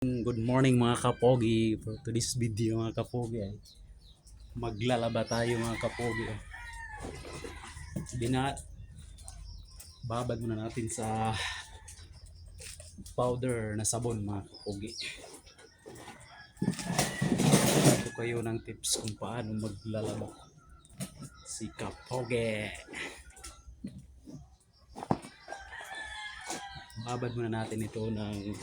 Good morning mga kapogi. For today's video mga kapogi ay maglalaba tayo mga kapogi. Babad muna natin sa powder na sabon mga kapogi. Ito kayo ng tips kung paano maglalaba si kapogi. Babad muna natin ito ng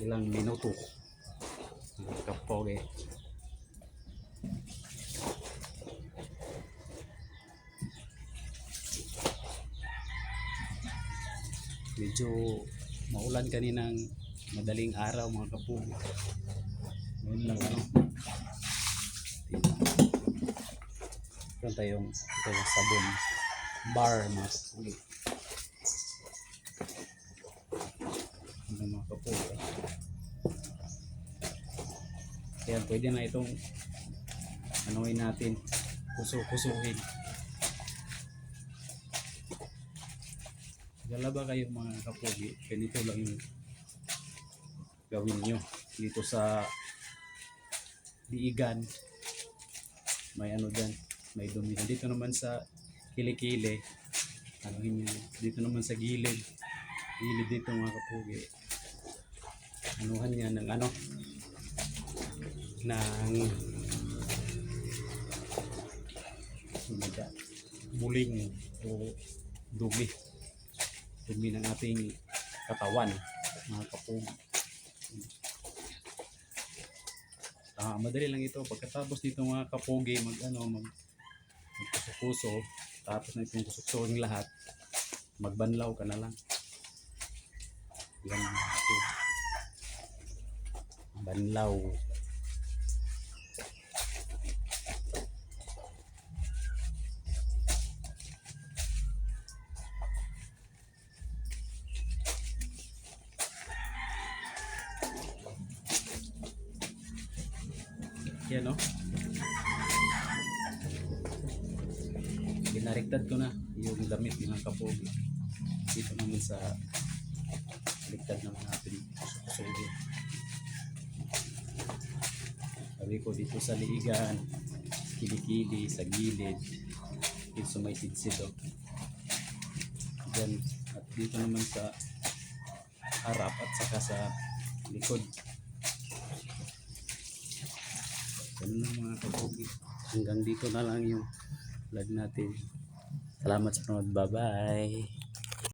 ilang minuto mga kapogi. Medyo maulan kaninang madaling araw mga kapogi. Ngayon lang ito tayong sabon bar mga kapogi. Mga kapogi. Kaya pwede na itong anuin natin, kusuhin. Galaba kayo mga kapogi, ganito lang yung gawin nyo dito sa liigan. May ano dyan, may dumi dito naman sa kilikili, anuhin nyo dito naman sa gilid dito mga kapogi, anuhan niya ng muling o dumi ng ating katawan mga kapogi. Madali lang ito. Pagkatapos dito mga kapogi magkuso, tapos na itong kusuksuhin lahat, magbanlaw ka na lang. Yan ito. Banlaw. Yan o. Binariktad ko na yung damit ng kapogi. Dito naman sa baliktad naman natin. Sabi ko dito sa liigan, kilikili, sa gilid, dito sa may sidsid dyan, at dito naman sa harap at saka sa likod. Ganun lang mga kapogi. Hanggang dito na lang yung vlog natin. Salamat sa panonood. Bye bye.